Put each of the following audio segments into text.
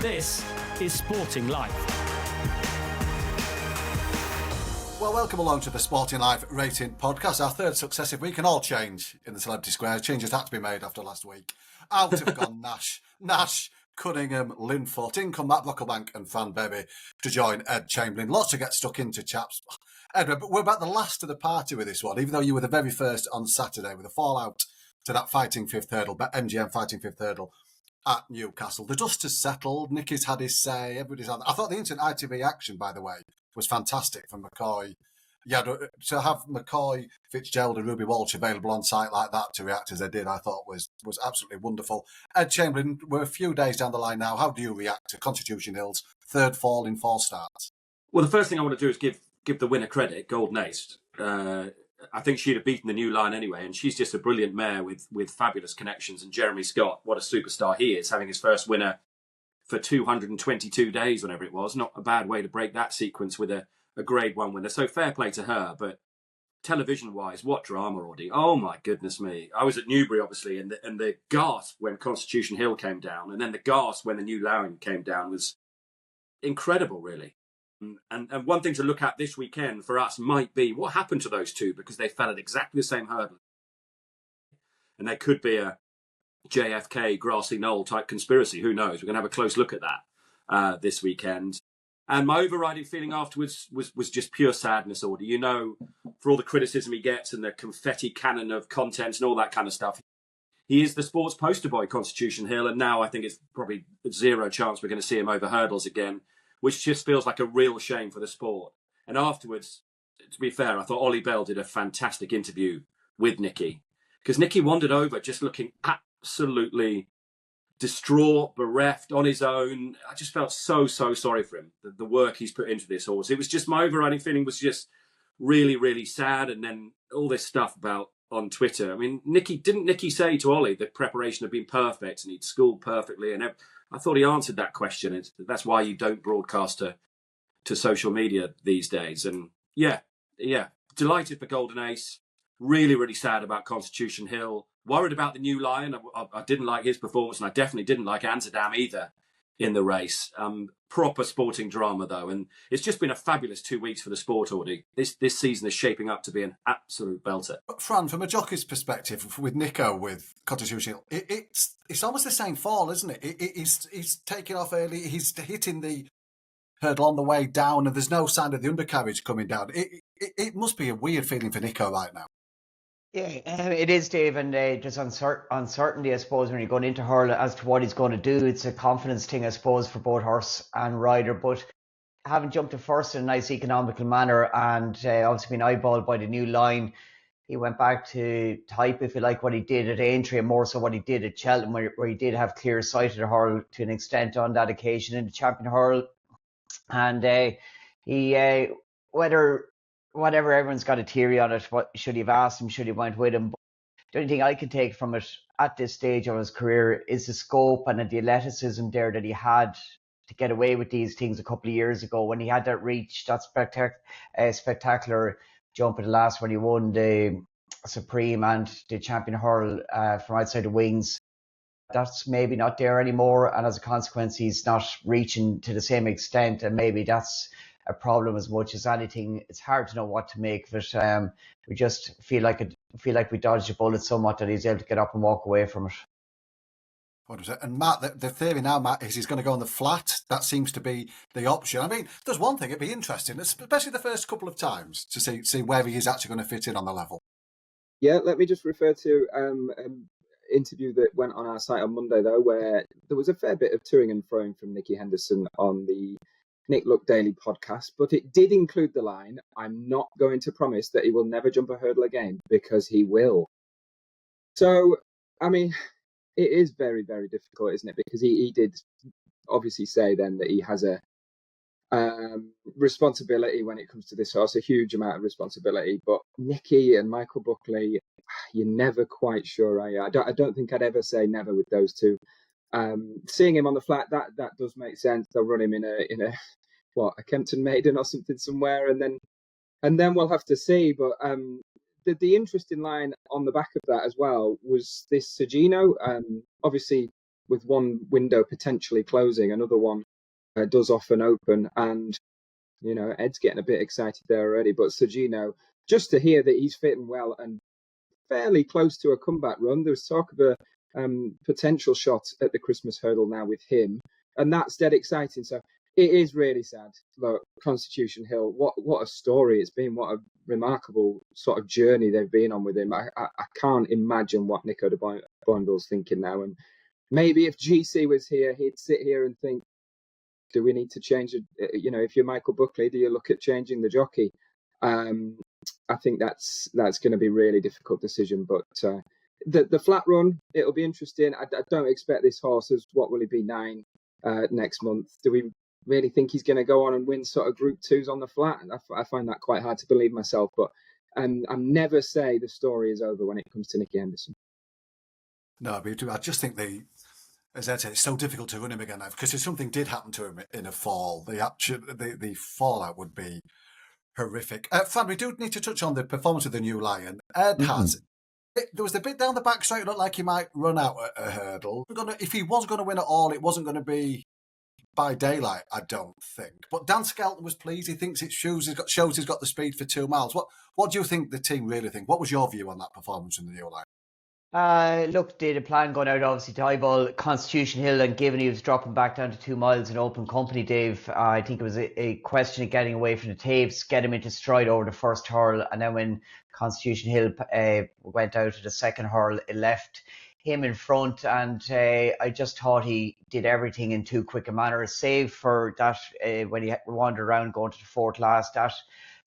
This is Sporting Life. Well, welcome along to the Sporting Life Rating Podcast, our third successive week, and all change in the Celebrity Square. Changes had to be made after last week. Out have gone Nash, Cunningham, Linfoot, in come Matt Bucklebank and Fan Baby to join Ed Chamberlain. Lots to get stuck into, chaps. Ed, we're about the last of the party with this one, even though you were the very first on Saturday with a fallout to that fighting fifth hurdle, MGM fighting fifth hurdle at Newcastle. The dust has settled. Nicky's had his say. Everybody's had. I thought the instant ITV action, by the way, was fantastic from McCoy. Yeah, to have McCoy, Fitzgerald and Ruby Walsh available on site like that to react as they did, I thought was absolutely wonderful. Ed Chamberlain, we're a few days down the line now. How do you react to Constitution Hill's third fall in 4 starts? Well, the first thing I want to do is give the winner credit, Golden Ace. I think she'd have beaten the new line anyway, and she's just a brilliant mare with fabulous connections. And Jeremy Scott, what a superstar he is, having his first winner for 222 days, whenever it was. Not a bad way to break that sequence with a Grade 1 winner. So fair play to her. But television-wise, what drama, Audie. Oh, my goodness me. I was at Newbury, obviously, and the gasp when Constitution Hill came down, and then the gasp when the new line came down was incredible, really. And one thing to look at this weekend for us might be what happened to those two, because they fell at exactly the same hurdle. And there could be a JFK grassy knoll type conspiracy. Who knows? We're going to have a close look at that this weekend. And my overriding feeling afterwards was just pure sadness, Audie. You know, for all the criticism he gets and the confetti cannon of content and all that kind of stuff, he is the sports poster boy, Constitution Hill. And now I think it's probably zero chance we're going to see him over hurdles again, which just feels like a real shame for the sport. And afterwards, to be fair, I thought Ollie Bell did a fantastic interview with Nicky, because Nicky wandered over just looking absolutely distraught, bereft, on his own. I just felt so sorry for him, the work he's put into this horse. It was just, my overriding feeling was just really, really sad. And then all this stuff about on Twitter. I mean, didn't Nicky say to Ollie the preparation had been perfect and he'd schooled perfectly? And I thought he answered that question. That's why you don't broadcast to social media these days. And yeah, delighted for Golden Ace. Really, really sad about Constitution Hill. Worried about the new lion. I didn't like his performance, and I definitely didn't like Anzadam either in the race. Proper sporting drama, though. And it's just been a fabulous 2 weeks for the sport, Audie. This season is shaping up to be an absolute belter. But Fran, from a jockey's perspective, with Nico, with Constitution Hill, it's almost the same fall, isn't it? He's taking off early. He's hitting the hurdle on the way down, and there's no sign of the undercarriage coming down. It must be a weird feeling for Nico right now. Yeah, it is, Dave, and just uncertainty, I suppose, when you're going into hurl as to what he's going to do. It's a confidence thing, I suppose, for both horse and rider. But having jumped to first in a nice economical manner and obviously been eyeballed by the new line, he went back to type, if you like, what he did at Aintree and more so what he did at Cheltenham, where he did have clear sight of the hurl to an extent on that occasion in the champion hurl. And he, whatever, everyone's got a theory on it. What should he have asked him? Should he have went with him? But the only thing I can take from it at this stage of his career is the scope and the athleticism there that he had to get away with these things a couple of years ago when he had that reach, that spectacular jump at the last when he won the Supreme and the Champion Hurl from outside the wings. That's maybe not there anymore, and as a consequence, he's not reaching to the same extent, and maybe that's a problem as much as anything. It's hard to know what to make of it. We just feel like we dodged a bullet somewhat that he's able to get up and walk away from it. What was it? And Matt, the theory now, Matt, is he's going to go on the flat. That seems to be the option. I mean, there's one thing, it'd be interesting, especially the first couple of times, to see where he is actually going to fit in on the level. Yeah, let me just refer to an interview that went on our site on Monday, though, where there was a fair bit of toing and froing from Nicky Henderson on the Nick Luck Daily podcast, but it did include the line, "I'm not going to promise that he will never jump a hurdle again," because he will. So, I mean, it is very, very difficult, isn't it? Because he did obviously say then that he has a responsibility when it comes to this horse, a huge amount of responsibility. But Nicky and Michael Buckley, you're never quite sure, are you? I don't think I'd ever say never with those two. Seeing him on the flat, that does make sense. They'll run him in a Kempton Maiden or something somewhere, and then we'll have to see. But the interesting line on the back of that as well was this Sergino. Obviously, with one window potentially closing, another one does often open, and Ed's getting a bit excited there already. But Sergino, just to hear that he's fitting well and fairly close to a comeback run. There was talk of a potential shot at the Christmas hurdle now with him, and that's dead exciting. So it is really sad. Look, Constitution Hill, what a story it's been. What a remarkable sort of journey they've been on with him. I can't imagine what Nico de Boinville's thinking now. And maybe if GC was here, he'd sit here and think, do we need to change it? If you're Michael Buckley, do you look at changing the jockey? I think that's going to be a really difficult decision. But the flat run, it'll be interesting. I don't expect this horse as, what will he be, 9 next month? Do we really think he's going to go on and win sort of Group 2s on the flat? I find that quite hard to believe myself. But I never say the story is over when it comes to Nicky Henderson. No, but I just think as Ed said, it's so difficult to run him again now, because if something did happen to him in a fall, the fallout would be horrific. Fran, we do need to touch on the performance of the New Lion. Ed has. There was the bit down the back straight, it looked like he might run out at a hurdle. If he was going to win at all, it wasn't going to be by daylight, I don't think. But Dan Skelton was pleased. He thinks it shows he's got the speed for 2 miles. What do you think the team really think? What was your view on that performance from the New Lion? Look, they had a plan going out, obviously, to eyeball Constitution Hill, and given he was dropping back down to 2 miles in open company, Dave, I think it was a question of getting away from the tapes, get him into stride over the first hurl, and then when Constitution Hill went out to the second hurl, it left him in front, and I just thought he did everything in too quick a manner, save for that when he wandered around going to the fourth last.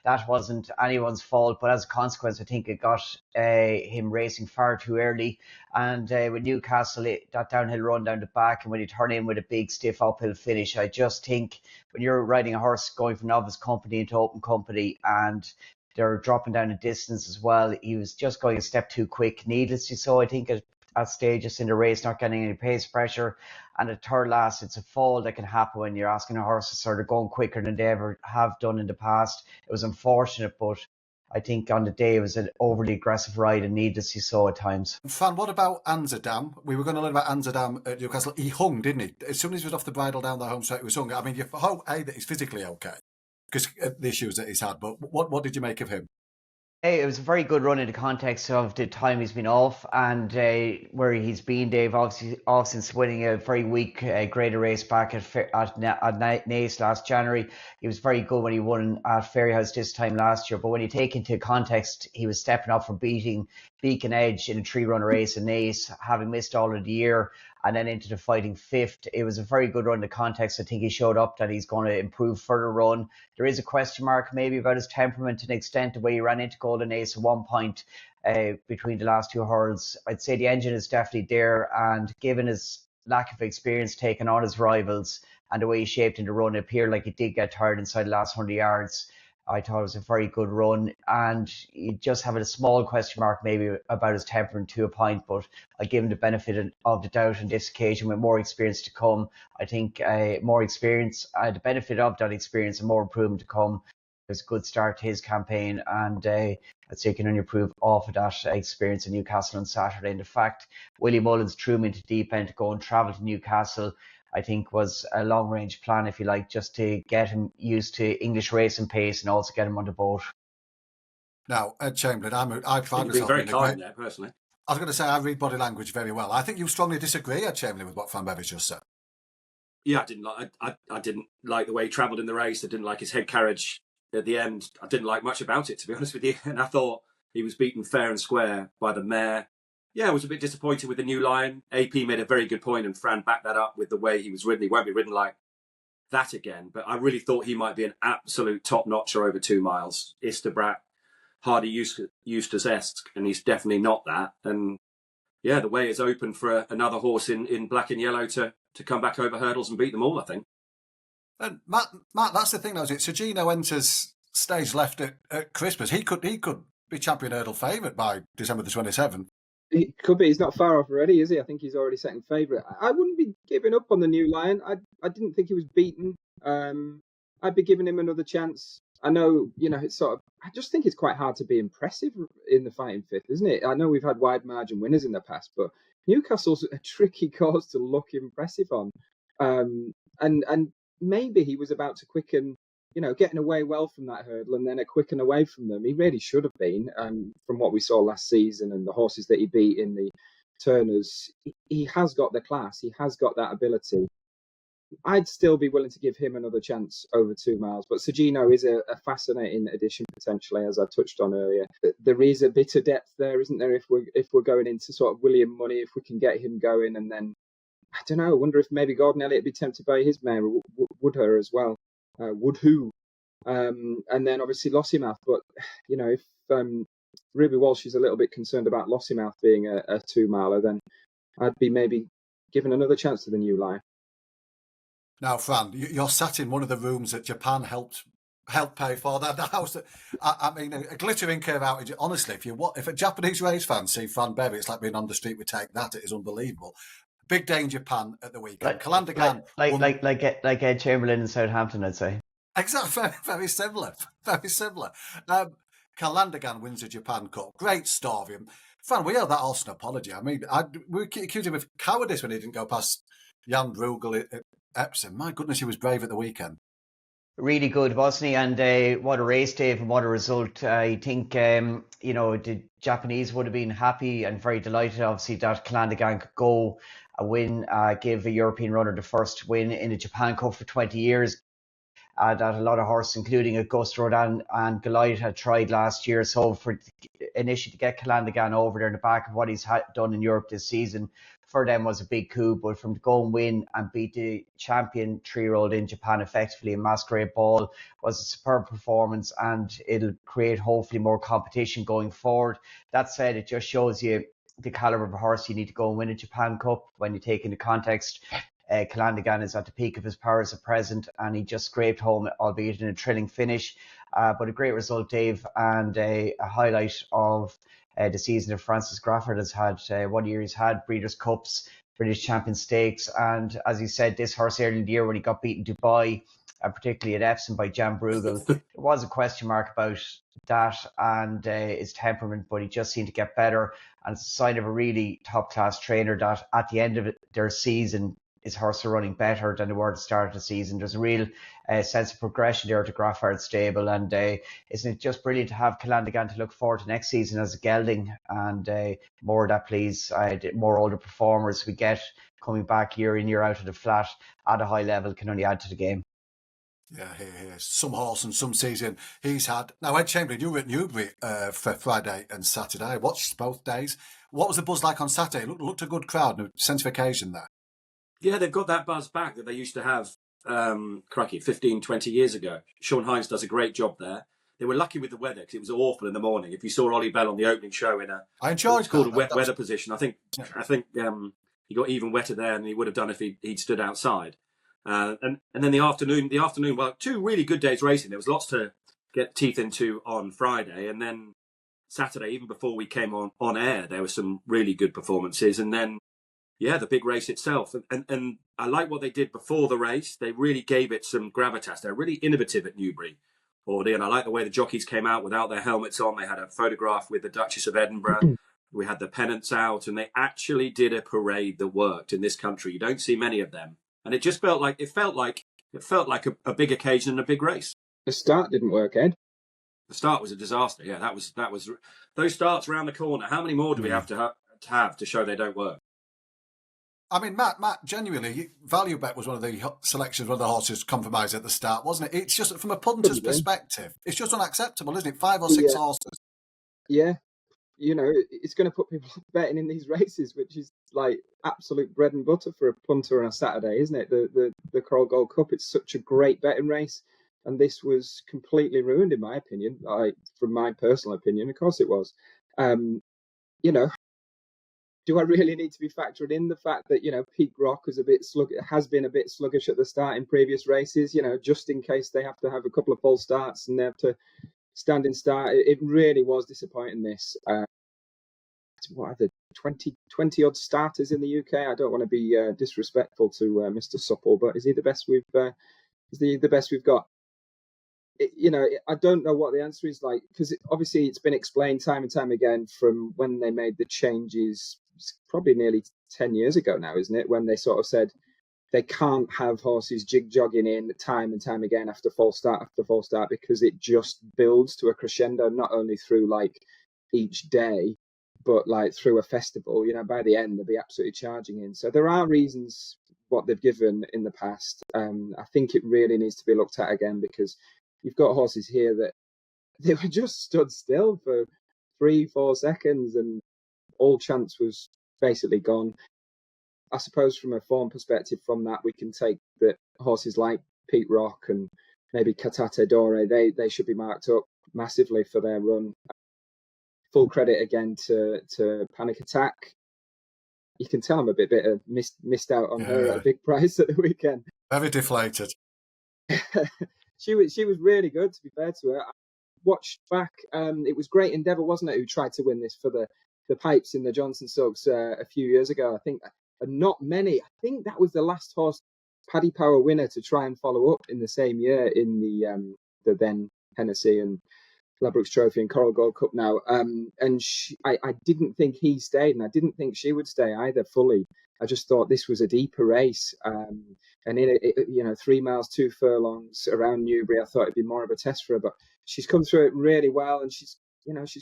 That wasn't anyone's fault, but as a consequence, I think it got him racing far too early. And with Newcastle, that downhill run down the back, and when you turn in with a big stiff uphill finish, I just think when you're riding a horse going from novice company into open company and they're dropping down a distance as well, he was just going a step too quick, needlessly so. I think at stages in the race, not getting any pace pressure. And at third last, it's a fall that can happen when you're asking a horse to sort of going quicker than they ever have done in the past. It was unfortunate, but I think on the day it was an overly aggressive ride, and needlessly so at times. Fran, what about Anzadam? We were going to learn about Anzadam at Newcastle. He hung, didn't he? As soon as he was off the bridle down the home straight, he was hung. I mean, you hope, that he's physically okay, because the issues that he's had. But what did you make of him? It was a very good run in the context of the time he's been off and where he's been, Dave. Obviously, off since winning a very weak graded race back at Naas last January. He was very good when he won at Fairyhouse this time last year. But when you take into context, he was stepping up from beating Beacon Edge in a 3-run race in Naas, having missed all of the year, and then into the fighting fifth. It was a very good run in the context. I think he showed up that he's going to improve further run. There is a question mark maybe about his temperament to an extent, the way he ran into Golden Ace at one point between the last 2 hurls. I'd say the engine is definitely there, and given his lack of experience taking on his rivals and the way he shaped in the run, it appeared like he did get tired inside the last 100 yards. I thought it was a very good run, and you just have a small question mark maybe about his temperament to a point, but I give him the benefit of the doubt on this occasion with more experience to come. I think more experience, the benefit of that experience and more improvement to come. It was a good start to his campaign, and I'd say he can only improve off of that experience in Newcastle on Saturday. And the fact Willie Mullins threw him into deep end to go and travel to Newcastle, I think was a long-range plan, if you like, just to get him used to English racing pace and also get him on the boat. Now, Ed Chamberlain, I find myself very kind there, personally. I was going to say I read body language very well. I think you strongly disagree, Ed Chamberlain, with what Fran Bevis just said. Yeah, I didn't like the way he travelled in the race. I didn't like his head carriage at the end. I didn't like much about it, to be honest with you. And I thought he was beaten fair and square by the mare. Yeah, I was a bit disappointed with the New Lion. AP made a very good point, and Fran backed that up with the way he was ridden. He won't be ridden like that again, but I really thought he might be an absolute top-notcher over 2 miles. Istabrat, Hardy Eustace-esque, and he's definitely not that. And yeah, the way is open for another horse in black and yellow to come back over hurdles and beat them all, I think. And Matt, that's the thing, though, is it? Sergino enters stage left at Christmas. He could be champion hurdle favourite by December the 27th. He could be. He's not far off already, is he? I think he's already second favourite. I wouldn't be giving up on the New Lion. I didn't think he was beaten. I'd be giving him another chance. I know, it's sort of. I just think it's quite hard to be impressive in the fighting fifth, isn't it? I know we've had wide margin winners in the past, but Newcastle's a tricky course to look impressive on. And maybe he was about to quicken, getting away well from that hurdle and then a quicken away from them. He really should have been, from what we saw last season and the horses that he beat in the Turners. He has got the class. He has got that ability. I'd still be willing to give him another chance over 2 miles. But Sergino is a fascinating addition potentially, as I touched on earlier. There is a bit of depth there, isn't there? If we're going into sort of William money, if we can get him going, and then I don't know. I wonder if maybe Gordon Elliott would be tempted by his mare, would her as well? Would who? And then obviously Lossiemouth. But if Ruby Walsh is a little bit concerned about Lossiemouth being a 2 miler, then I'd be maybe giving another chance to the new line. Now, Fran, you're sat in one of the rooms that Japan helped pay for. That house. I mean, a glittering curve outage. Honestly, if a Japanese race fan see Fran Berry, it's like being on the street with Take That. It is unbelievable. Big day in Japan at the weekend. Calandagan, like Ed Chamberlain in Southampton, I'd say. Exactly, very, very similar. Very similar. Calandagan wins the Japan Cup. Great story. Fran, we owe that Austin an apology. I mean, we accused him of cowardice when he didn't go past Jan Bruegel at Epsom. My goodness, he was brave at the weekend. Really good, wasn't he? And what a race, Dave, and what a result. I think, the Japanese would have been happy and very delighted, obviously, that Calandagan could go a win, give a European runner the first win in the Japan Cup for 20 years. That a lot of horses, including Augusta Rodin and Goliath, had tried last year. So for initially to get Calandagan over there in the back of what he's done in Europe this season, for them was a big coup. But from to go and win and beat the champion 3-year-old in Japan effectively in Masquerade Ball was a superb performance, and it'll create hopefully more competition going forward. That said, it just shows you the caliber of a horse you need to go and win a Japan Cup when you take into context. Calandagan is at the peak of his powers at present, and he just scraped home, albeit in a thrilling finish. But a great result, Dave, and a highlight of the season that Francis Grafford has had. 1 year he's had Breeders' Cups, British Champion Stakes, and as he said, this horse early in the year when he got beaten in Dubai, and particularly at Epsom by Jan Bruegel, there was a question mark about that and his temperament, but he just seemed to get better, and it's a sign of a really top-class trainer that at the end of their season, his horse are running better than they were at the start of the season. There's a real sense of progression there to Graffard's stable, and isn't it just brilliant to have Calandagan to look forward to next season as a gelding, and more of that, please. More older performers we get coming back year in, year out of the flat at a high level can only add to the game. Yeah, he is. Some horse and some season he's had. Now, Ed Chamberlain, you were at Newbury for Friday and Saturday. I watched both days. What was the buzz like on Saturday? Looked a good crowd, a sense of occasion there. Yeah, they've got that buzz back that they used to have, 15, 20 years ago. Sean Hines does a great job there. They were lucky with the weather because it was awful in the morning. If you saw Ollie Bell on the opening show in I enjoyed it's called a wet weather position, I think he got even wetter there than he would have done if he'd stood outside. And then the afternoon, well, 2 really good days racing. There was lots to get teeth into on Friday, and then Saturday, even before we came on air, there were some really good performances, and then the big race itself. And I like what they did before the race. They really gave it some gravitas. They're really innovative at Newbury. And I like the way the jockeys came out without their helmets on. They had a photograph with the Duchess of Edinburgh. We had the pennants out, and they actually did a parade that worked in this country. You don't see many of them. And it just felt like a big occasion and a big race. The start didn't work, Ed. The start was a disaster. Yeah, that was those starts around the corner. How many more do we have to show they don't work? I mean, Matt, genuinely, Value Bet was one of the selections, one of the horses compromised at the start, wasn't it? It's just, from a punter's perspective, it's just unacceptable, isn't it? 5 or 6 horses. Yeah. It's going to put people betting in these races, which is like absolute bread and butter for a punter on a Saturday, isn't it? The Coral Gold Cup, it's such a great betting race. And this was completely ruined, in my opinion. From my personal opinion, of course it was. Do I really need to be factoring in the fact that, Peak Rock has been a bit sluggish at the start in previous races, just in case they have to have a couple of false starts and they have to stand in start. It really was disappointing, this. What are the 20 odd starters in the UK? I don't want to be disrespectful to Mr. Supple, but is he the best we've got? I don't know what the answer is, like, because obviously it's been explained time and time again from when they made the changes it's probably nearly 10 years ago now, isn't it, when they sort of said they can't have horses jig-jogging in time and time again after false start after false start, because it just builds to a crescendo, not only through like each day, but like through a festival. By the end, they'll be absolutely charging in. So there are reasons what they've given in the past. I think it really needs to be looked at again, because you've got horses here that they were just stood still for 3-4 seconds and all chance was basically gone. I suppose from a form perspective from that, we can take that horses like Pete Rock and maybe Catate Dore, they should be marked up massively for their run. Full credit again to Panic Attack. You can tell I'm a bit bitter, missed out on her at a big price at the weekend. Very deflated. She was really good, to be fair to her. I watched back, it was Great Endeavour, wasn't it, who tried to win this for the Pipes in the Johnson Suggs a few years ago, I think. And not many. I think that was the last horse Paddy Power winner to try and follow up in the same year in the then Hennessy and Ladbrokes Trophy and Coral Gold Cup now. And I didn't think he stayed, and I didn't think she would stay either fully. I just thought this was a deeper race. And in it, 3 miles, 2 furlongs around Newbury, I thought it'd be more of a test for her. But she's come through it really well, and she's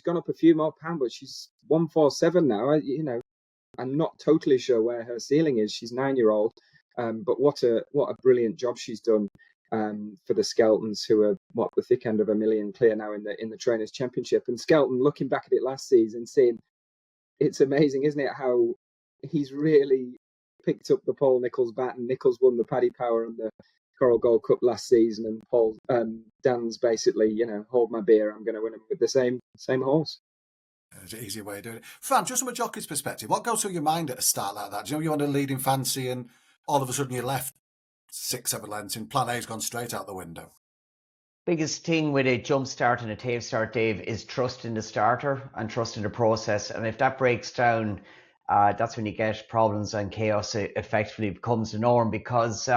gone up a few more pounds, but she's 147 now. I'm not totally sure where her ceiling is. She's 9-year-old, but what a brilliant job she's done for the Skeltons, who are the thick end of $1 million clear now in the Trainers' Championship. And Skelton, looking back at it last season, seeing it's amazing, isn't it, how he's really picked up the Paul Nicholls baton. Nicholls won the Paddy Power and the Coral Gold Cup last season, and Paul Dan's basically, hold my beer, I'm going to win him with the same horse. It's an easy way of doing it. Fran, just from a jockey's perspective, what goes through your mind at a start like that? Do you know you're on a leading fancy and all of a sudden you're left 6-7 lengths and plan A's gone straight out the window? Biggest thing with a jump start and a tape start, Dave, is trust in the starter and trust in the process. And if that breaks down, that's when you get problems and chaos. It effectively becomes the norm, because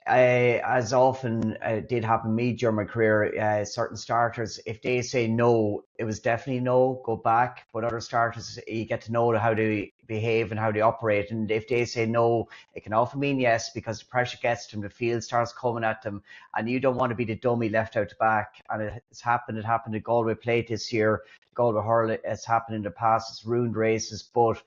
as often did happen to me during my career, certain starters, if they say no, it was definitely no, go back. But other starters, you get to know how to behave and how they operate. And if they say no, it can often mean yes, because the pressure gets to them, the field starts coming at them, and you don't want to be the dummy left out the back. And it's happened. It happened at Galway Plate this year, Galway Hurl. It's happened in the past. It's ruined races. But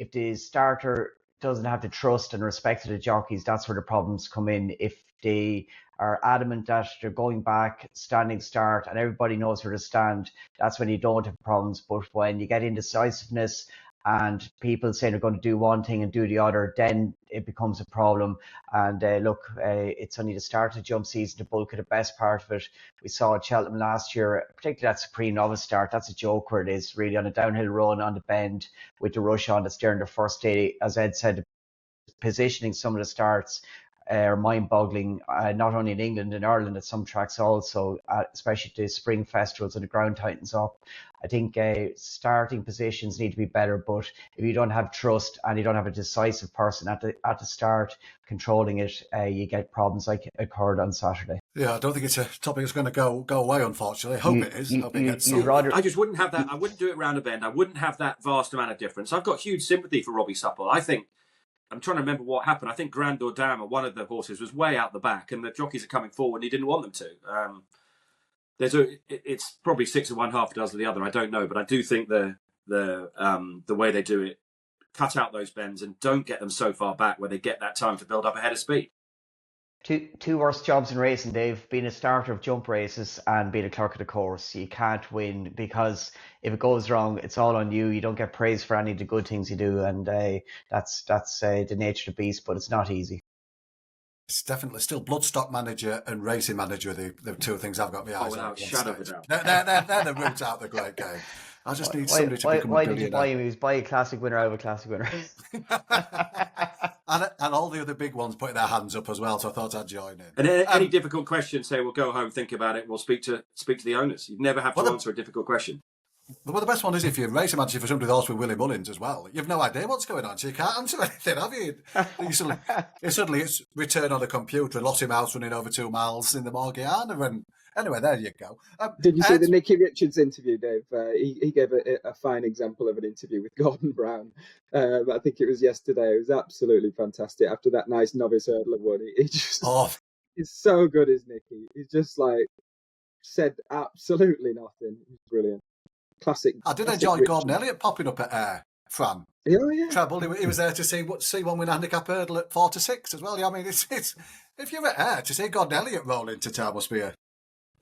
if the starter doesn't have the trust and respect of the jockeys, that's where the problems come in. If they are adamant that they're going back, standing start, and everybody knows where to stand, that's when you don't have problems. But when you get indecisiveness and people say they're going to do one thing and do the other, then it becomes a problem. And it's only the start of the jump season, the bulk of the best part of it. We saw at Cheltenham last year, particularly that Supreme Novice start, that's a joke where it is really on a downhill run on the bend with the rush on that's during the first day. As Ed said, positioning some of the starts are mind-boggling, not only in England, in Ireland at some tracks also, especially the spring festivals and the ground tightens up. I think starting positions need to be better, but if you don't have trust and you don't have a decisive person at the start controlling it, you get problems like occurred on Saturday. Yeah, I don't think it's a topic that's going to go away, unfortunately. I hope it is. Hope it gets solved. I just wouldn't have that. I wouldn't do it round a bend. I wouldn't have that vast amount of difference. I've got huge sympathy for Robbie Supple. I think, I'm trying to remember what happened. I think Grandeur Dam, one of the horses, was way out the back, and the jockeys are coming forward, and he didn't want them to. It's probably 6 of one, half a dozen of the other. I don't know, but I do think the way they do it, cut out those bends and don't get them so far back where they get that time to build up ahead of speed. Two worst jobs in racing, Dave: being a starter of jump races and being a clerk of the course. You can't win, because if it goes wrong, it's all on you. You don't get praise for any of the good things you do, and that's the nature of the beast. But it's not easy. It's definitely still bloodstock manager and racing manager are the two things I've got my eyes on. Without shadow of a doubt. They're the route out of the great game. I just need somebody to become a billionaire. Why did you buy him? He was buy a classic winner out of a classic winner. and all the other big ones putting their hands up as well, so I thought I'd join in. And any difficult question, say, we'll go home, think about it, we'll speak to the owners. You never have to answer a difficult question. Well, the best one is if you're racing manager for somebody with horse with Willie Mullins as well. You've no idea what's going on, so you can't answer anything, have you? Suddenly it's return on the computer and Lottie Mouse running over 2 miles in the Morgiana, and Anyway, there you go. Did you see Ed? the Nicky Richards interview, Dave? He gave a fine example of an interview with Gordon Brown. I think it was yesterday. It was absolutely fantastic. After that nice novice hurdler one, he just he's so good, is Nicky. He's just like said absolutely nothing. He's brilliant. Classic. I did classic enjoy Richards. Gordon Elliott popping up at Fran. Oh yeah. Treble. He was there to see one win handicap hurdle at 4 to 6 as well. Yeah, I mean, it's if you're at Ayr to see Gordon Elliott roll into town must be a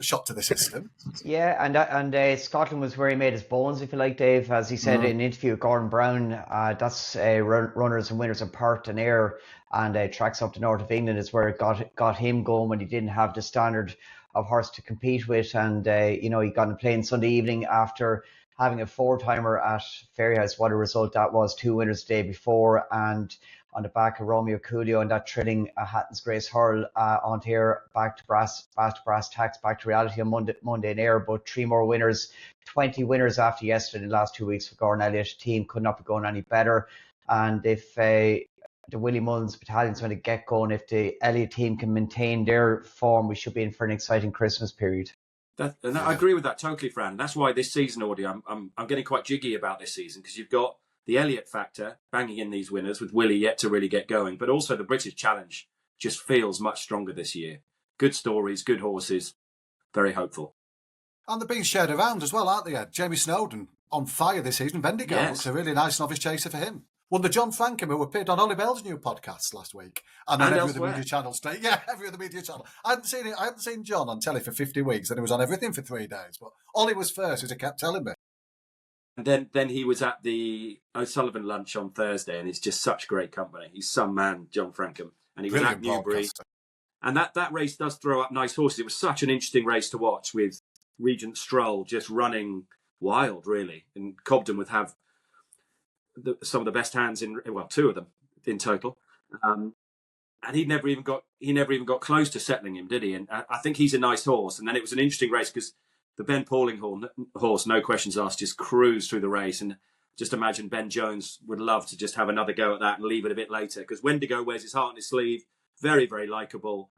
shock to the system. Yeah, and Scotland was where he made his bones, if you like, Dave. As he said in an interview with Gordon Brown, that's runners and winners of Perth and Ayr, and tracks up the north of England is where it got him going when he didn't have the standard of horse to compete with. And he got in plane Sunday evening after having a 4-timer at Fairyhouse. What a result that was! 2 winners the day before, and on the back of Romeo and Julio and that thrilling Hatton's Grace hurl on here, back to brass tacks, back to reality on Monday in Ayr. But 3 more winners, 20 winners after yesterday in the last 2 weeks for Gordon Elliott. Team could not be going any better. And if the Willie Mullins battalion's going to get going, if the Elliott team can maintain their form, we should be in for an exciting Christmas period. I agree with that totally, Fran. That's why this season, Audie, I'm getting quite jiggy about this season, because you've got the Elliott factor banging in these winners with Willie yet to really get going, but also the British Challenge just feels much stronger this year. Good stories, good horses, very hopeful. And they're being shared around as well, aren't they? Jamie Snowden on fire this season. Bendigo looks a really nice novice chaser for him. Won the John Frankham, who appeared on Ollie Bell's new podcast last week, and on every other media channel. Every other media channel. I hadn't seen John on telly for 50 weeks, and he was on everything for 3 days. But Ollie was first, as he kept telling me. And then he was at the O'Sullivan lunch on Thursday, and it's just such great company. He's some man, John Frankham, and he was at Newbury. And that race does throw up nice horses. It was such an interesting race to watch, with Regent Stroll just running wild, really, and Cobden would have some of the best hands in, well, 2 of them in total, and he never even got close to settling him, did he? And I think he's a nice horse. And then it was an interesting race because the Ben Pauling horse, no questions asked, just cruised through the race. And just imagine Ben Jones would love to just have another go at that and leave it a bit later, because Wendigo wears his heart on his sleeve, very, very likeable,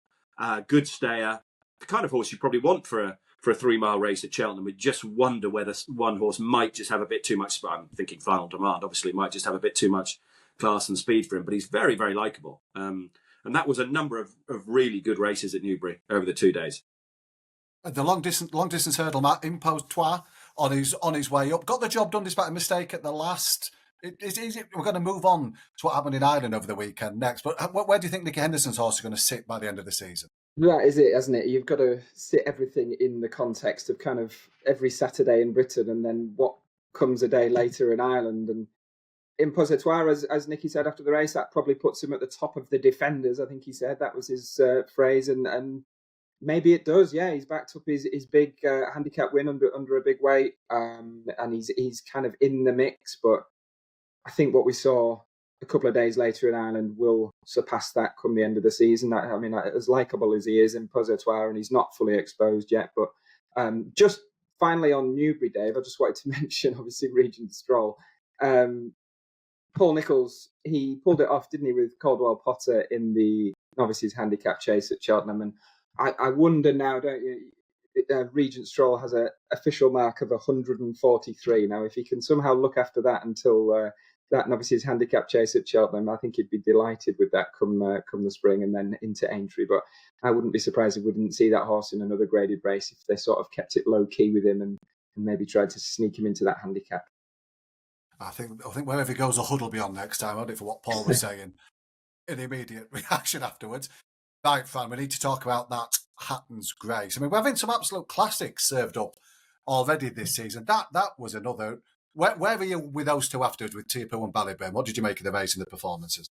good stayer, the kind of horse you probably want for a 3-mile race at Cheltenham. We just wonder whether one horse might just have a bit too much. I'm thinking Final Demand, obviously, might just have a bit too much class and speed for him, but he's very, very likeable. And that was a number of really good races at Newbury over the 2 days. The long distance hurdle, Matt Impostoir on his way up, got the job done despite a mistake at the last. It's easy. We're going to move on to what happened in Ireland over the weekend next. But where do you think Nicky Henderson's horse is going to sit by the end of the season? That is it, hasn't it? You've got to sit everything in the context of kind of every Saturday in Britain and then what comes a day later in Ireland. And Impositoire, as Nicky said after the race, that probably puts him at the top of the defenders. I think he said that was his phrase, and maybe it does. Yeah, he's backed up his big handicap win under a big weight, and he's kind of in the mix. But I think what we saw a couple of days later in Ireland will surpass that come the end of the season. I mean, as likeable as he is in Impositoire, and he's not fully exposed yet. But just finally on Newbury, Dave, I just wanted to mention, obviously, Regent Stroll. Paul Nicholls, he pulled it off, didn't he, with Caldwell Potter in the novices handicap chase at Cheltenham. And I wonder now, don't you, Regent Stroll has an official mark of 143. Now, if he can somehow look after that until that novices handicap chase at Cheltenham, I think he'd be delighted with that come the spring and then into Aintree. But I wouldn't be surprised if we didn't see that horse in another graded race if they sort of kept it low key with him and maybe tried to sneak him into that handicap. I think wherever he goes, a hood will be on next time, won't it, for what Paul was saying in the immediate reaction afterwards. Right, Fran, we need to talk about that Hatton's Grace. I mean, we're having some absolute classics served up already this season. That was another. Where were you with those two afterwards, with Tiapu and Ballyburn? What did you make of the race and the performances?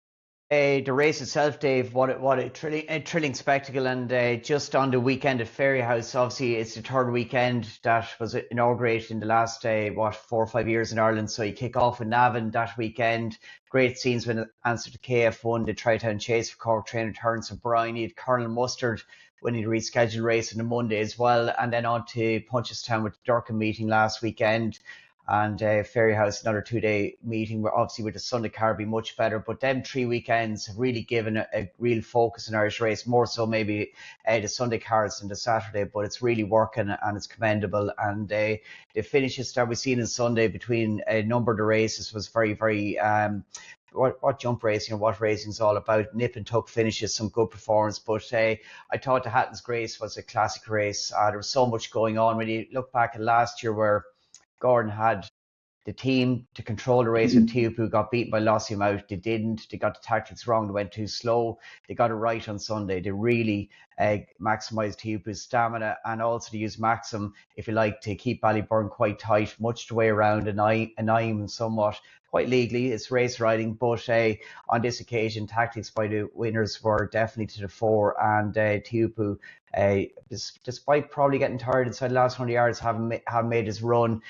The race itself, Dave, what a thrilling spectacle. And just on the weekend at Fairyhouse, obviously it's the third weekend that was inaugurated in the last 4 or 5 years in Ireland. So you kick off with Navan that weekend. Great scenes when Answer to KF1, the Tri-Town Chase for Cork trainer Terence O'Brien. You had Colonel Mustard winning the rescheduled race on the Monday as well. And then on to Punchestown with the Durham meeting last weekend. and Fairyhouse another 2-day meeting. Where obviously with the Sunday card be much better, but them 3 weekends have really given a real focus in Irish race, more so maybe the Sunday cards than the Saturday, but it's really working and it's commendable. And the finishes that we've seen on Sunday between a number of the races was very, very what jump racing, what racing is all about. Nip and tuck finishes, some good performance. But I thought the Hatton's Grace was a classic race. There was so much going on. When you look back at last year where Gordon had the team to control the race, and Teahupoo got beaten by Lossium out. They didn't. They got the tactics wrong. They went too slow. They got it right on Sunday. They really maximised Teahupoo's stamina, and also to use Maxim, if you like, to keep Ballyburn quite tight, much the way around and somewhat. Quite legally, it's race riding, but on this occasion, tactics by the winners were definitely to the fore, and Teahupoo, despite probably getting tired inside the last 100 yards, haven't made his run,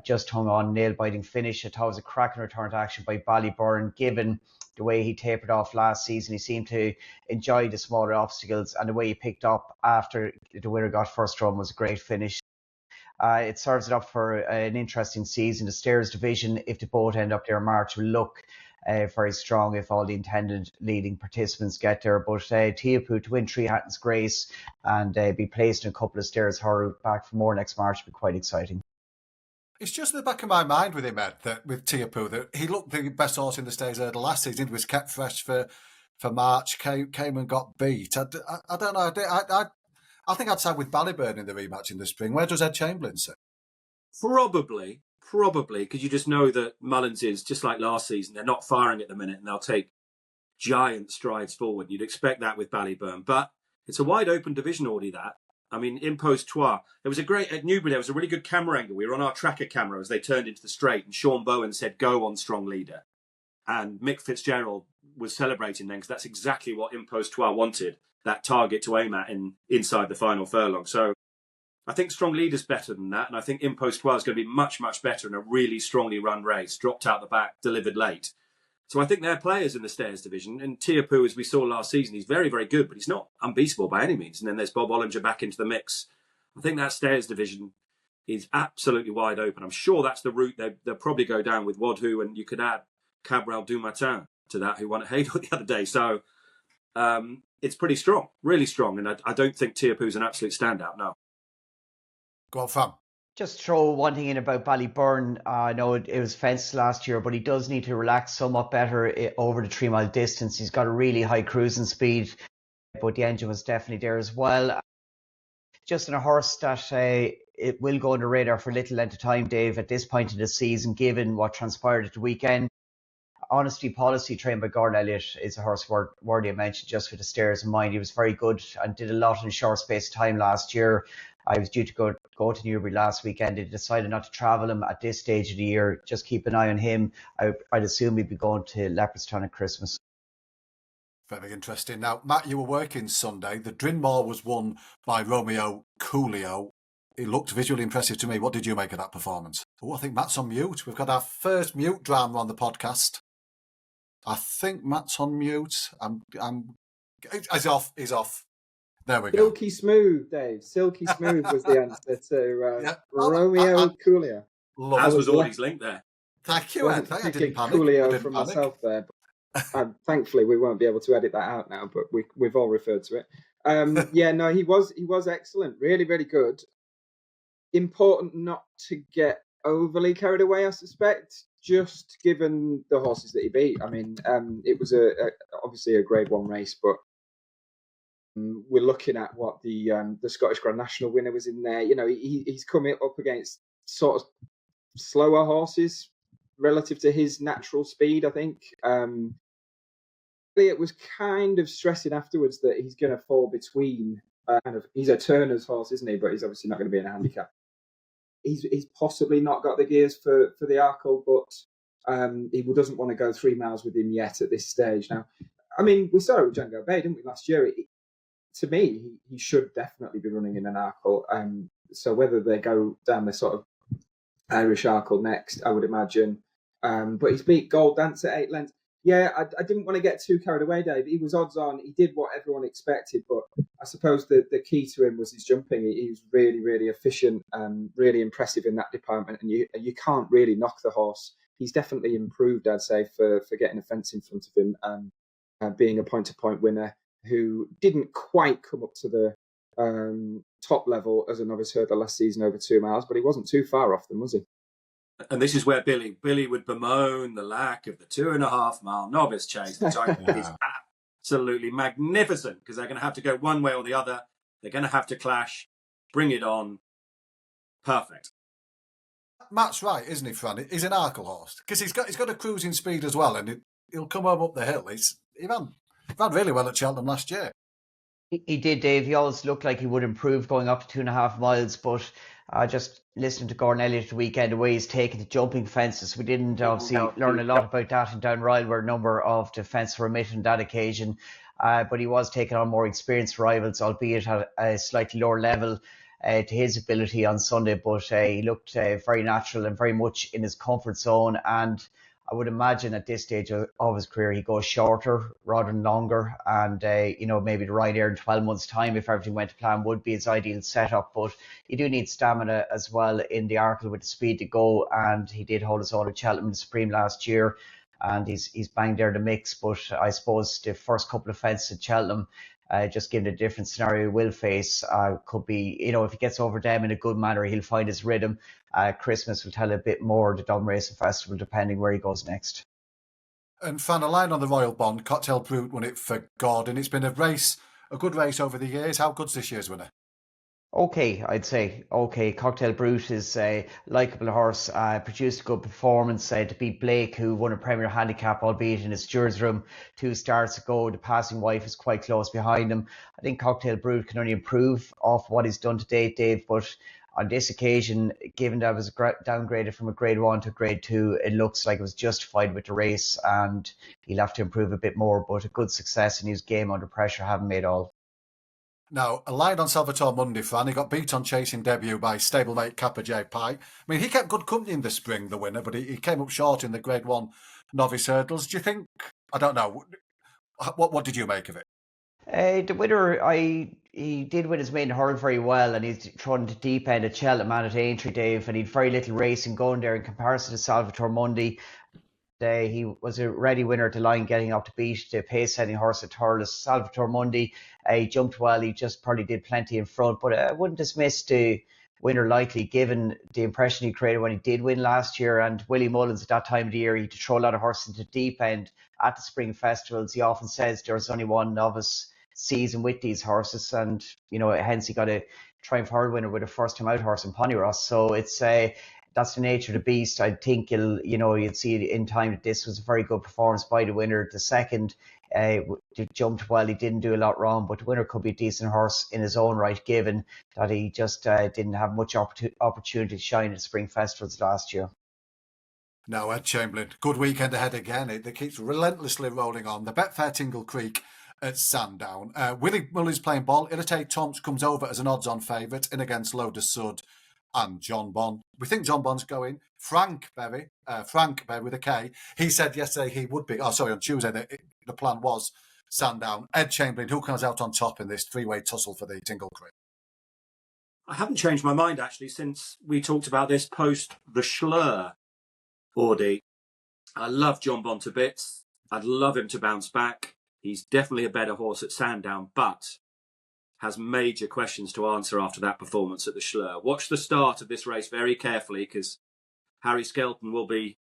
just hung on, nail-biting finish. I thought it was a cracking return to action by Ballyburn, given the way he tapered off last season. He seemed to enjoy the smaller obstacles, and the way he picked up after the winner got first run was a great finish. It serves it up for an interesting season. The Stairs division, if the boat end up there in March, will look very strong if all the intended leading participants get there. But Teahupoo to win 3 Hatton's Grace and be placed in a couple of Stairs hurl back for more next March would be quite exciting. It's just in the back of my mind with him, Ed, that with Teahupoo, that he looked the best horse in the Stairs hurdle last season. He was kept fresh for March, came and got beat. I don't know. I think I'd side with Ballyburn in the rematch in the spring. Where does Ed Chamberlain sit? Probably, because you just know that Mullins is, just like last season, they're not firing at the minute and they'll take giant strides forward. You'd expect that with Ballyburn, but it's a wide open division, Audie, that. I mean, Impose Trois. There was a great, at Newbury, there was a really good camera angle. We were on our tracker camera as they turned into the straight, and Sean Bowen said, "Go on, strong leader." And Mick Fitzgerald was celebrating then, because that's exactly what Impose Trois wanted, that target to aim at inside the final furlong. So I think Strong Leader's better than that, and I think Impose Trois is going to be much, much better in a really strongly run race, dropped out the back, delivered late. So I think they're players in the Stairs division, and Teahupoo, as we saw last season, he's very, very good, but he's not unbeatable by any means. And then there's Bob Ollinger back into the mix. I think that Stairs division is absolutely wide open. I'm sure that's the route they'll probably go down with Wadhu, and you could add Cabral du Matin to that, who won at Haydon the other day. So it's pretty strong, really strong. And I don't think Teahupoo's an absolute standout, no. Go on, Fam. Just throw one thing in about Ballyburn. I know it was fenced last year, but he does need to relax somewhat better over the 3 mile distance. He's got a really high cruising speed, but the engine was definitely there as well. Just in a horse that it will go on the radar for a little length of time, Dave, at this point in the season, given what transpired at the weekend. Honesty Policy, trained by Gordon Elliott, is a horse worthy of mention just with the Stairs in mind. He was very good and did a lot in a short space of time last year. I was due to go to Newbury last weekend. They decided not to travel him at this stage of the year. Just keep an eye on him. I'd assume he'd be going to Leopardstown at Christmas. Very interesting. Now, Matt, you were working Sunday. The Drinmore was won by Romeo and Julio. It looked visually impressive to me. What did you make of that performance? Oh, I think Matt's on mute. We've got our first mute drama on the podcast. I think Matt's on mute. He's off. There we go. Silky smooth, Dave. Silky smooth was the answer to Romeo and Julio. As was Audie's link there. Thank you, Ed. I didn't panic. Julio from myself there. But, thankfully, we won't be able to edit that out now, but we've all referred to it. He was excellent. Really, really good. Important not to get overly carried away, I suspect, just given the horses that he beat. I mean, it was obviously a Grade 1 race, but we're looking at what the Scottish Grand National winner was in there. You know, he's coming up against sort of slower horses relative to his natural speed, I think. It was kind of stressing afterwards that he's going to fall between he's a Turner's horse, isn't he? But he's obviously not going to be in a handicap. He's possibly not got the gears for the Arkle, but he doesn't want to go 3 miles with him yet at this stage. Now, I mean, we saw it with Django Bay, didn't we, last year? To me, he should definitely be running in an Arkle. So whether they go down the sort of Irish Arkle next, I would imagine. But he's beat Gold Dance at 8 lengths. Yeah, I didn't want to get too carried away, Dave. He was odds on. He did what everyone expected, but I suppose the key to him was his jumping. He was really, really efficient and really impressive in that department. And you can't really knock the horse. He's definitely improved, I'd say, for getting a fence in front of him and being a point-to-point winner who didn't quite come up to the top level as a novice hurdler last season over 2 miles, but he wasn't too far off them, was he? And this is where Billy would bemoan the lack of the 2.5 mile novice chase, which I think is absolutely magnificent, because they're going to have to go one way or the other. They're going to have to clash. Bring it on. Perfect. Matt's right, isn't he, Fran? He's an Arkle horse because he's got a cruising speed as well, and he'll come home up the hill. He ran really well at Cheltenham last year. He did, Dave. He always looked like he would improve going up to 2.5 miles, but just listening to Gordon Elliott the weekend, the way he's taken the jumping fences, we didn't obviously learn a lot about that in Down Royal, where a number of the fences were omitted on that occasion. But he was taking on more experienced rivals, albeit at a slightly lower level to his ability on Sunday. But he looked very natural and very much in his comfort zone. And I would imagine at this stage of his career, he goes shorter rather than longer. And, maybe the right air in 12 months' time, if everything went to plan, would be his ideal setup. But you do need stamina as well in the Arkle with the speed to go. And he did hold his own at Cheltenham Supreme last year. And he's banged there the mix. But I suppose the first couple of fences at Cheltenham, just given the different scenario he will face, could be, if he gets over them in a good manner, he'll find his rhythm. Christmas will tell a bit more, the Dublin Racing Festival, depending where he goes next. And Fran, a line on the Royal Bond, Cocktail Brute won it for Gordon. It's been a good race over the years. How good's this year's winner? Okay, I'd say. Okay, Cocktail Brute is a likeable horse, produced a good performance to beat Blake, who won a Premier Handicap, albeit in his stewards room 2 starts ago. The passing wife is quite close behind him. I think Cocktail Brute can only improve off what he's done to date, Dave, but on this occasion, given that it was downgraded from a grade 1 to grade 2, it looks like it was justified with the race, and he'll have to improve a bit more, but a good success in his game under pressure, haven't made all. Now, a line on Salvatore Mundi, Fran. He got beat on chasing debut by stablemate Kappa J Pie. I mean, he kept good company in the spring, the winner, but he came up short in the grade 1 novice hurdles. Do you think, I don't know, what did you make of it? The winner, he did win his main hurdle very well, and he's thrown to deep end at Cheltenham and at Aintree, Dave, and he'd very little racing going there in comparison to Salvatore Mundi. He was a ready winner at the line, getting up to beat the pace-setting horse at Thurles. Salvatore Mundi, he jumped well. He just probably did plenty in front, but I wouldn't dismiss the winner lightly, given the impression he created when he did win last year. And Willie Mullins, at that time of the year, he had to throw a lot of horses into deep end at the spring festivals. He often says there's only one novice season with these horses, and hence he got a Triumph Hurdle winner with a first-time out horse in Polyross. So it's that's the nature of the beast. I think you'd see in time that this was a very good performance by the winner. The second jumped well. He didn't do a lot wrong, but the winner could be a decent horse in his own right, given that he just didn't have much opportunity to shine at spring festivals last year. No, Ed Chamberlain, good weekend ahead again. It keeps relentlessly rolling on. The Betfair Tingle Creek at Sandown. Willie Mullins playing ball. Ilate Tomps comes over as an odds-on favourite in against Loda Sud and John Bond. We think John Bond's going. Frank Berry with a K, he said yesterday he would be, on Tuesday, that the plan was Sandown. Ed Chamberlain, who comes out on top in this 3-way tussle for the Tingle Creek? I haven't changed my mind, actually, since we talked about this post the Schlur Audi. I love John Bond to bits. I'd love him to bounce back. He's definitely a better horse at Sandown, but has major questions to answer after that performance at the Schlur. Watch the start of this race very carefully, because Harry Skelton will be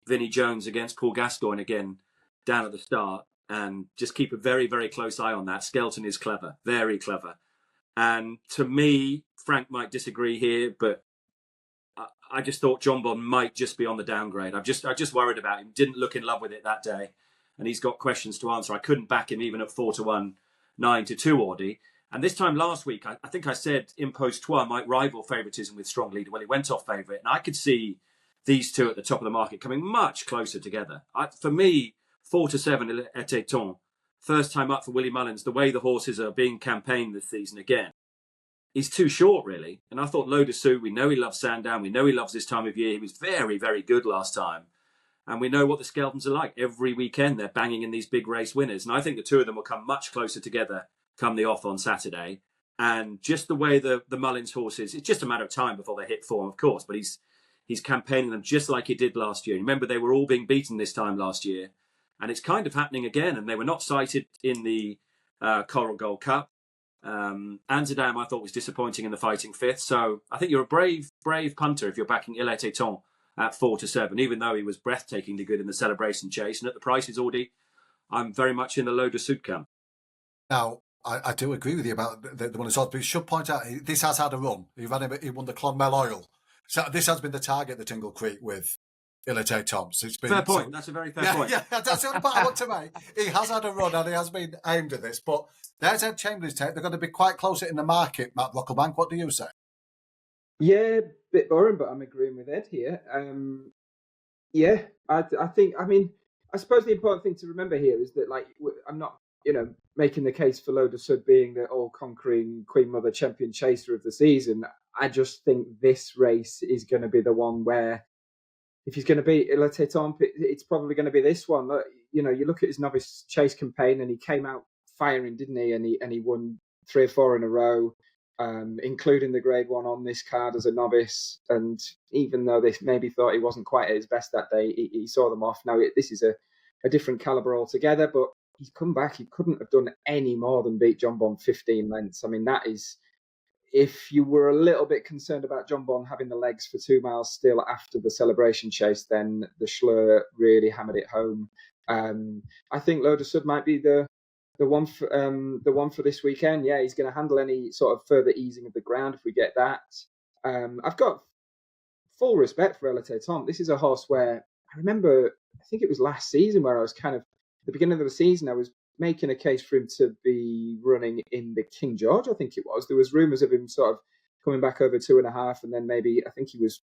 Vinnie Jones against Paul Gascoigne again down at the start, and just keep a very, very close eye on that. Skelton is clever, very clever. And to me, Frank might disagree here, but I just thought John Bond might just be on the downgrade. I just worried about him. Didn't look in love with it that day, and he's got questions to answer. I couldn't back him even at 4-1, 9-2 Audi. And this time last week, I think I said Impose Trois might rival favouritism with Strong Leader. Well, he went off favourite. And I could see these two at the top of the market coming much closer together. For me, 4-7 Eteton, first time up for Willie Mullins, the way the horses are being campaigned this season again, he's too short, really. And I thought Loda Sud, we know he loves Sandown. We know he loves this time of year. He was very, very good last time. And we know what the Skeldons are like. Every weekend they're banging in these big race winners. And I think the two of them will come much closer together come the off on Saturday. And just the way the Mullins horses, it's just a matter of time before they hit form, of course. But he's campaigning them just like he did last year. Remember, they were all being beaten this time last year. And it's kind of happening again. And they were not cited in the Coral Gold Cup. Anzadam, I thought, was disappointing in the fighting fifth. So I think you're a brave punter if you're backing Il Était Temps at 4-7, even though he was breathtakingly good in the Celebration Chase. And at the prices already, I'm very much in the low de suit camp. Now, I do agree with you about the one is odd, but you should point out this has had a run. He won the Clonmel Oil. So this has been the target, the Tingle Creek, with Il Était Temps. It's been fair point. That's a very fair point. Yeah, that's the only part I want to make. He has had a run and he has been aimed at this. But there's Ed Chamberlain's take. They're going to be quite close in the market, Matt Rocklebank. What do you say? Yeah, bit boring, but I'm agreeing with Ed here. Yeah, I think, I suppose the important thing to remember here is that, like, I'm not, making the case for Loda Sud being the all-conquering Queen Mother champion chaser of the season. I just think this race is going to be the one where, if he's going to beat Il Était Temps, it's probably going to be this one. You look at his novice chase campaign, and he came out firing, didn't he? And he won 3 or 4 in a row, including the Grade 1 on this card as a novice. And even though they maybe thought he wasn't quite at his best that day, he saw them off. Now, this is a different calibre altogether, but he's come back. He couldn't have done any more than beat John Bond 15 lengths. I mean, that is... If you were a little bit concerned about John Bond having the legs for 2 miles still after the Celebration Chase, then the Schlur really hammered it home. I think Loda Sud might be the one for this weekend. Yeah, he's going to handle any sort of further easing of the ground if we get that. I've got full respect for Il Était Temps. This is a horse where I remember, I think it was last season where I was kind of, at the beginning of the season, I was making a case for him to be running in the King George, I think it was. There was rumours of him sort of coming back over 2.5, and then maybe, I think he was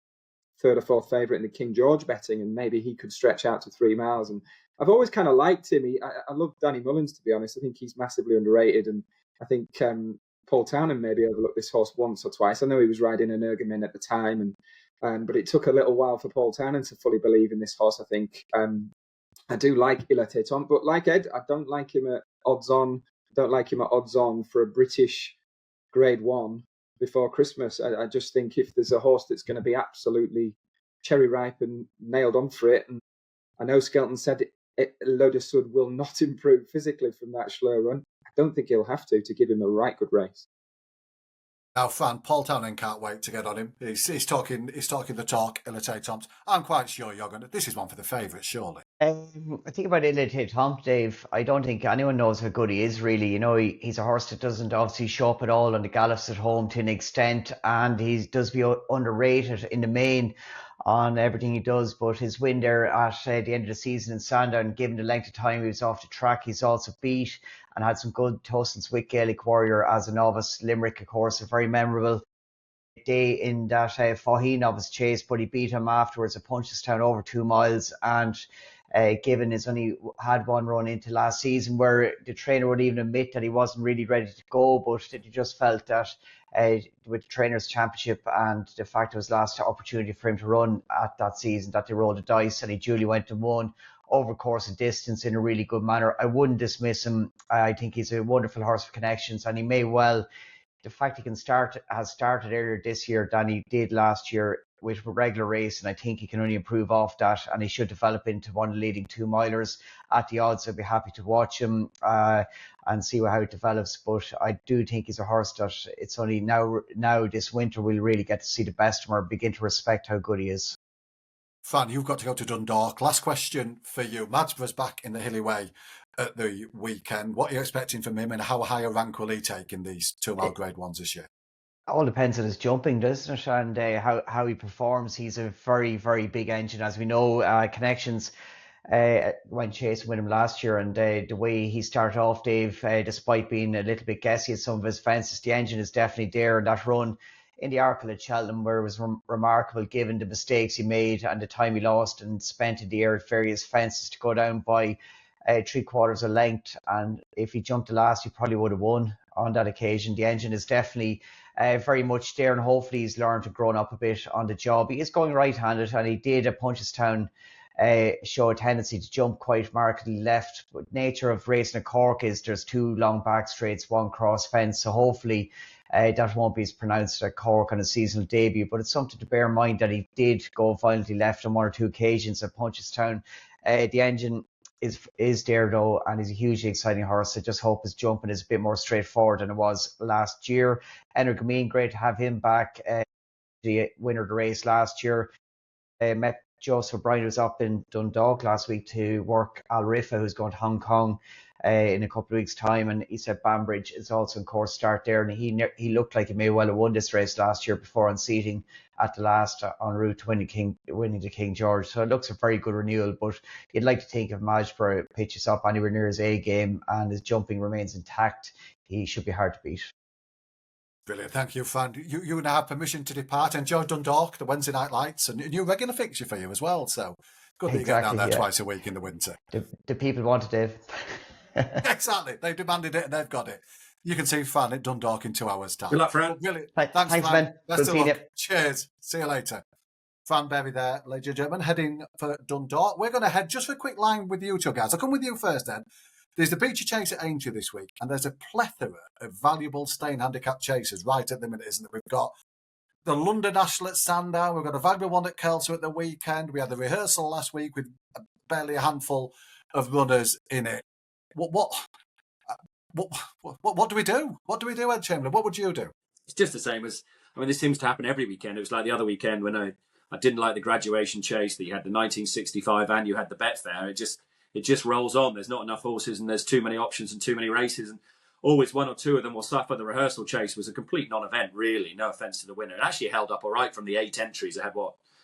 3rd or 4th favourite in the King George betting, and maybe he could stretch out to 3 miles. And I've always kind of liked him. I love Danny Mullins, to be honest. I think he's massively underrated, and I think Paul Townend maybe overlooked this horse once or twice. I know he was riding an Ergomin at the time, but it took a little while for Paul Townend to fully believe in this horse, I think. I do like Il Était Temps, but like Ed, I don't like him at odds on. Don't like him at odds on for a British Grade 1 before Christmas. I just think if there's a horse that's going to be absolutely cherry ripe and nailed on for it, and I know Skelton said Loda Sud will not improve physically from that Schlur run, I don't think he'll have to give him a right good race. Now, Fran, Paul Townend can't wait to get on him. He's talking the talk, Il Était Temps. I'm quite sure you're going to... This is one for the favourites, surely. I think about Il Était Temps, Dave. I don't think anyone knows how good he is, really. He's a horse that doesn't obviously show up at all on the gallops at home to an extent, and he does be underrated in the main on everything he does. But his win there at the end of the season in Sandown, given the length of time he was off the track, he's also beat and had some good tussles with Gaelic Warrior as a novice. Limerick, of course, a very memorable day in that Faugheen novice chase, but he beat him afterwards at Punchestown over 2 miles. And given he's only had one run into last season, where the trainer would even admit that he wasn't really ready to go, but that he just felt that with the Trainers' Championship and the fact it was last opportunity for him to run at that season, that they rolled the dice and he duly went and won over course of distance in a really good manner. I wouldn't dismiss him. I think he's a wonderful horse for connections, and he may well, the fact he has started earlier this year than he did last year with regular race, and I think he can only improve off that, and he should develop into one of the leading 2-milers at the odds. I'd be happy to watch him and see how it develops, but I do think he's a horse that it's only now this winter we'll really get to see the best of him or begin to respect how good he is. Fran, you've got to go to Dundalk. Last question for you. Madsborough's back in the Hilly Way at the weekend. What are you expecting from him, and how high a rank will he take in these 2-mile Grade 1s this year? All depends on his jumping, doesn't it? And how he performs. He's a very, very big engine, as we know. Connections went chasing with him last year, and the way he started off, Dave, despite being a little bit guessy at some of his fences, the engine is definitely there. And that run in the Arkle at Cheltenham, where it was remarkable given the mistakes he made and the time he lost and spent in the air at various fences to go down by 3/4 a length. And if he jumped the last, he probably would have won on that occasion. The engine is definitely very much there, and hopefully he's learned to grow up a bit on the job. He is going right-handed, and he did at Punchestown show a tendency to jump quite markedly left. But nature of racing at Cork is there's 2 long back straights, 1 cross fence. So hopefully that won't be as pronounced at Cork on his seasonal debut. But it's something to bear in mind that he did go violently left on 1 or 2 occasions at Punchestown. The engine is there though, and he's a hugely exciting horse. I just hope his jumping is a bit more straightforward than it was last year. Energamine, great to have him back. The winner of the race last year. Met Joseph O'Brien, who was up in Dundalk last week to work Al Rifa, who's going to Hong Kong in a couple of weeks' time, and he said Banbridge is also in course start there, and he looked like he may well have won this race last year before unseating at the last en route to winning the King George. So it looks a very good renewal, but you'd like to think if Majborough pitches up anywhere near his A game and his jumping remains intact, he should be hard to beat. Brilliant, thank you, Fran. You now have permission to depart. Enjoy Dundalk, the Wednesday night lights, and a new regular fixture for you as well. So good that you get down there twice a week in the winter. The people wanted Dave. Exactly, they demanded it and they've got it. You can see Fran at Dundalk in 2 hours' time. Good luck, Fran. Brilliant. Thanks, Fran. Ben. Best Good of seeing luck. you. Cheers. See you later. Fran Berry there, ladies and gentlemen, heading for Dundalk. We're going to head just for a quick line with you two guys. I'll come with you first then. There's the Beacher Chase at Aintree this week, and there's a plethora of valuable staying handicap chasers right at the minute, isn't it? We've got the London National at Sandown. We've got a valuable one at Kelso at the weekend. We had the rehearsal last week with barely a handful of runners in it. What do we do? What do we do, Ed Chamberlain? What would you do? It's just the same as, this seems to happen every weekend. It was like the other weekend when I didn't like the graduation chase, that you had the 1965 and you had the Betfair. It just rolls on. There's not enough horses and there's too many options and too many races, and always 1 or 2 of them will suffer. The rehearsal chase was a complete non-event, really. No offence to the winner. It actually held up all right from the 8 entries. It had,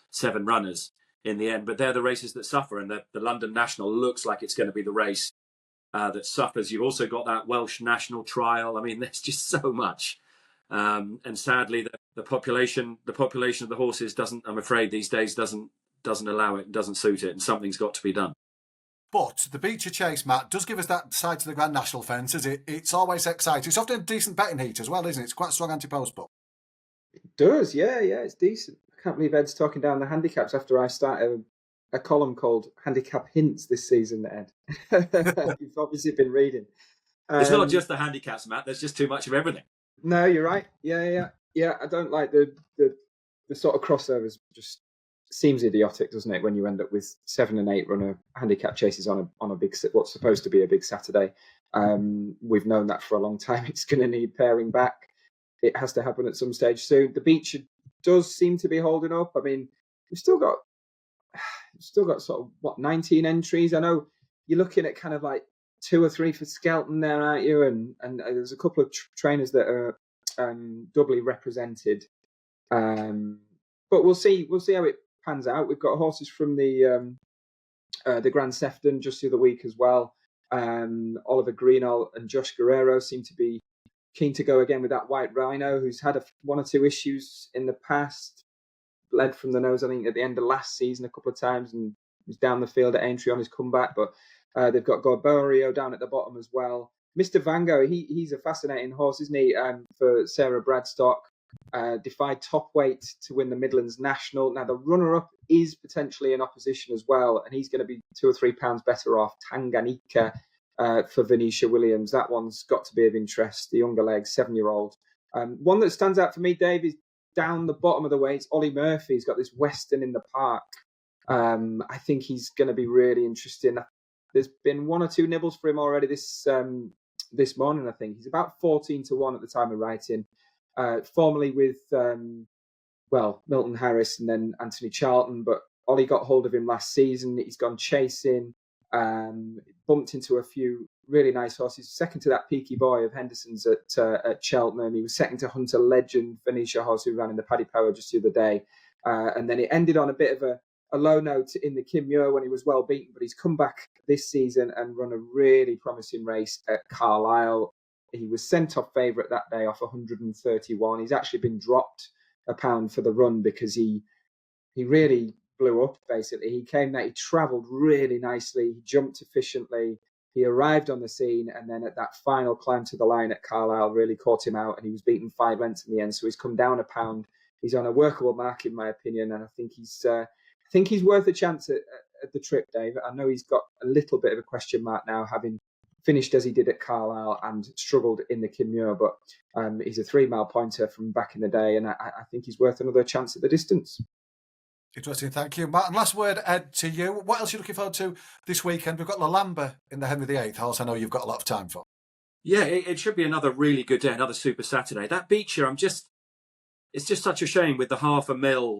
7 runners in the end. But they're the races that suffer, and the London National looks like it's going to be the race that suffers. You've also got that Welsh National Trial. There's just so much. And sadly, the population of the horses doesn't, I'm afraid, these days doesn't allow it, doesn't suit it, and something's got to be done. But the Beacher Chase, Matt, does give us that side to the Grand National fences. It's always exciting. It's often a decent betting heat as well, isn't it? It's quite a strong anti-post book. It does, yeah, it's decent. I can't believe Ed's talking down the handicaps after I started a column called Handicap Hints this season, Ed. You've obviously been reading. It's not just the handicaps, Matt. There's just too much of everything. No, you're right. Yeah. I don't like the sort of crossovers. Just seems idiotic, doesn't it, when you end up with 7 and 8 runner handicap chases on a big, what's supposed to be a big Saturday. We've known that for a long time. It's going to need paring back. It has to happen at some stage soon. The Beach does seem to be holding up. We've still got sort of 19 entries. I know you're looking at kind of like 2 or 3 for Skelton there, aren't you? And there's a couple of trainers that are doubly represented. But we'll see how it pans out. We've got horses from the Grand Sefton just the other week as well. Oliver Greenall and Josh Guerrero seem to be keen to go again with that White Rhino, who's had 1 or 2 issues in the past. Bled from the nose, I think, at the end of last season a couple of times, and was down the field at Aintree on his comeback. But they've got Gorborio down at the bottom as well. Mr. Vango, he's a fascinating horse, isn't he? For Sarah Bradstock. Defied top weight to win the Midlands National. Now the runner-up is potentially in opposition as well, and he's going to be 2 or 3 pounds better off. Tanganyika for Venetia Williams. That one's got to be of interest. The younger leg, 7-year-old. One that stands out for me, Dave, is down the bottom of the way. It's Ollie Murphy. He's got this Western in the Park. I think he's going to be really interesting. There's been 1 or 2 nibbles for him already this morning. I think he's about 14-1 at the time of writing. Formerly with, Milton Harris and then Anthony Charlton, but Ollie got hold of him last season. He's gone chasing, bumped into a few really nice horses. Second to that Peaky Boy of Henderson's at Cheltenham. He was second to Hunter Legend, Venetia horse who ran in the Paddy Power just the other day. And then it ended on a bit of a low note in the Kim Muir when he was well beaten, but he's come back this season and run a really promising race at Carlisle. He was sent off favourite that day off 131. He's actually been dropped a pound for the run because he really blew up, basically. He came there, he travelled really nicely, he jumped efficiently, he arrived on the scene, and then at that final climb to the line at Carlisle really caught him out, and he was beaten 5 lengths in the end, so he's come down a pound. He's on a workable mark, in my opinion, and I think he's worth a chance the trip, Dave. I know he's got a little bit of a question mark now, having finished as he did at Carlisle and struggled in the Kinmure, but he's a 3 mile pointer from back in the day, and I think he's worth another chance at the distance. Interesting, thank you, Matt. And last word, Ed, to you. What else are you looking forward to this weekend? We've got Lalamba in the Henry VIII horse. I know you've got a lot of time for. Yeah, it should be another really good day, another Super Saturday. That Beecher, it's just such a shame with the $500,000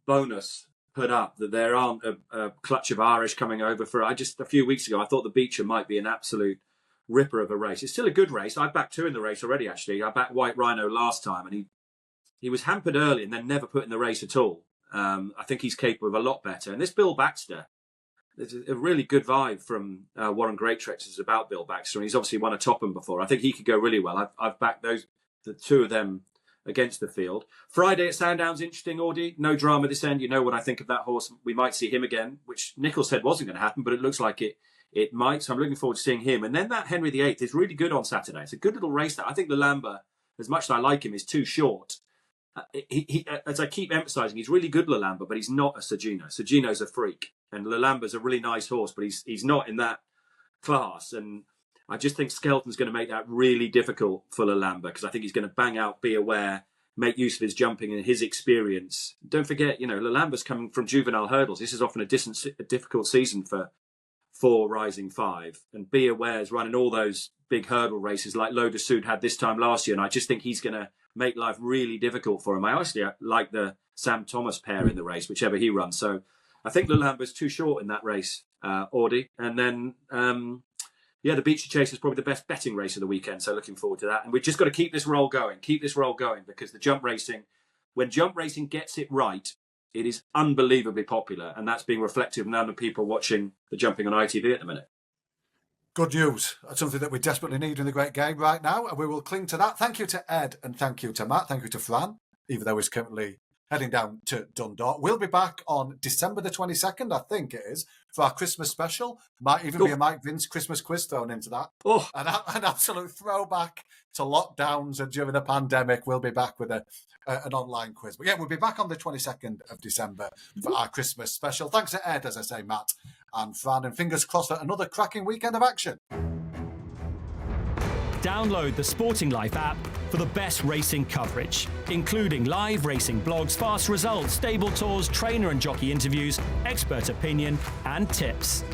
bonus put up that there aren't a clutch of Irish coming over for it. A few weeks ago, I thought the Beecher might be an absolute ripper of a race. It's still a good race. I backed 2 in the race already, actually. I backed White Rhino last time, and he was hampered early and then never put in the race at all. I think he's capable of a lot better. And this Bill Baxter, there's a really good vibe from Warren Greatrex about Bill Baxter, and he's obviously won a Topham before. I think he could go really well. I've backed the 2 of them against the field. Friday at Sandown's interesting, Audie. No drama this end. You know what I think of that horse. We might see him again, which Nicholls said wasn't going to happen, but it looks like it might. So I'm looking forward to seeing him. And then that Henry VIII is really good on Saturday. It's a good little race. That I think Lalamba, as much as I like him, is too short. He as I keep emphasising, he's really good, Lalamba, but he's not a Sergino. Sergino's a freak, and Lalamba's a really nice horse, but he's not in that class. And I just think Skelton's going to make that really difficult for Lalamba, because I think he's going to bang out Be Aware, make use of his jumping and his experience. Don't forget, Lalamba's coming from juvenile hurdles. This is often a difficult season for 4 Rising 5. And Be Aware's running all those big hurdle races like Loda Sood had this time last year. And I just think he's going to make life really difficult for him. I actually like the Sam Thomas pair in the race, whichever he runs. So I think Lalamba's too short in that race, Audie. And then... the Beecher Chase is probably the best betting race of the weekend, so looking forward to that. And we've just got to keep this roll going, because the jump racing, when jump racing gets it right, it is unbelievably popular, and that's being reflected in other people watching the jumping on ITV at the minute. Good news. That's something that we desperately need in the great game right now, and we will cling to that. Thank you to Ed, and thank you to Matt, thank you to Fran, even though he's currently heading down to Dundalk. We'll be back on December the 22nd, I think it is, for our Christmas special. Might even be a Mike Vince Christmas quiz thrown into that. Oh, An absolute throwback to lockdowns and during the pandemic. We'll be back with an online quiz. But yeah, we'll be back on the 22nd of December for our Christmas special. Thanks to Ed, as I say, Matt and Fran, and fingers crossed for another cracking weekend of action. Download the Sporting Life app for the best racing coverage, including live racing blogs, fast results, stable tours, trainer and jockey interviews, expert opinion and tips.